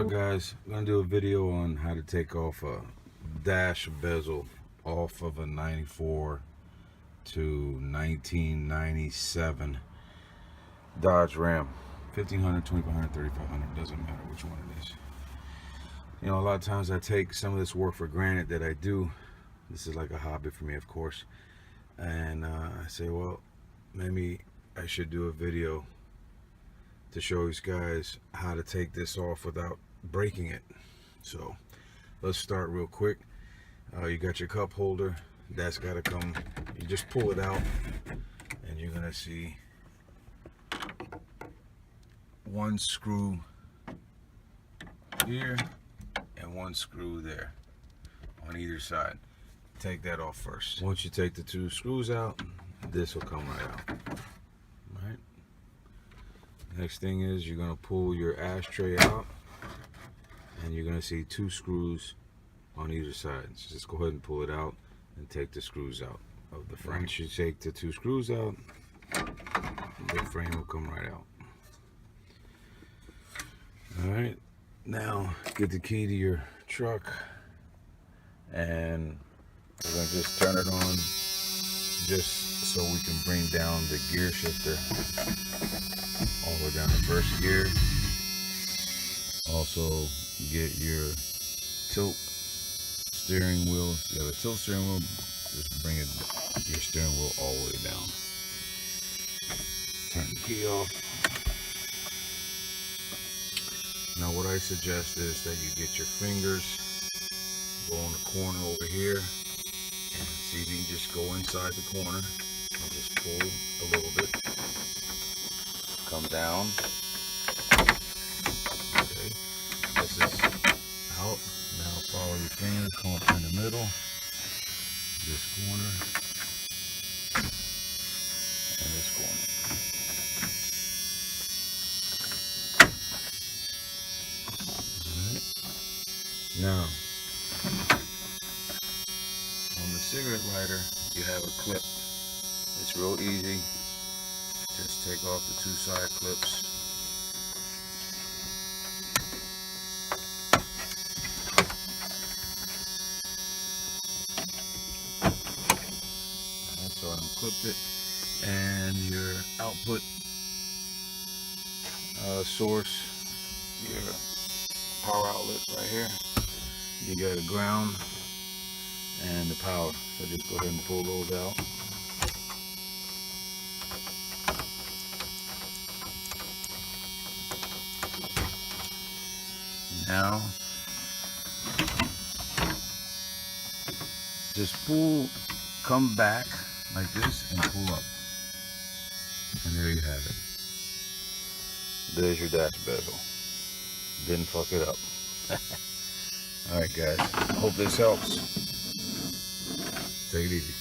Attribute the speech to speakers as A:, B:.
A: What's up, guys? I'm gonna do a video on how to take off a dash bezel off of a 94 to 1997 Dodge Ram. 1500, 2500, 3500, doesn't matter which one it is. You know, a lot of times I take some of this work for granted that I do. This is like a hobby for me, of course. And I say, well, maybe I should do a video to show you guys how to take this off without breaking it. So let's start real quick. You got your cup holder, that's got to come, you just pull it out and you're gonna see one screw here and one screw there on either side. Take that off first. Once you take the two screws out, this will come right out. Right. Next thing is you're going to pull your ashtray out and you're going to see two screws on either side. So just go ahead and pull it out and take the screws out of the frame. Once you take the two screws out, the frame will come right out. Alright, now get the key to your truck and we're going to just turn it on just so we can bring down the gear shifter all the way down to first gear. Also get your tilt steering wheel. If you have a tilt steering wheel, just bring your steering wheel all the way down. Turn the key off. Now what I suggest is that you get your fingers, go on the corner over here, and see if you can just go inside the corner and just pull a little bit. Come down. Okay, this is out. Now follow your fingers, come up in the middle, this corner, and this corner. Alright. Now, on the cigarette lighter, you have a clip. It's real easy. Just take off the two side clips. And so I unclipped it. And your output source, your power outlet right here. You got a ground and the power. So just go ahead and pull those out. Now, just pull, come back like this and pull up. And there you have it. There's your dash bezel. Didn't fuck it up. Alright guys, hope this helps. Take it easy.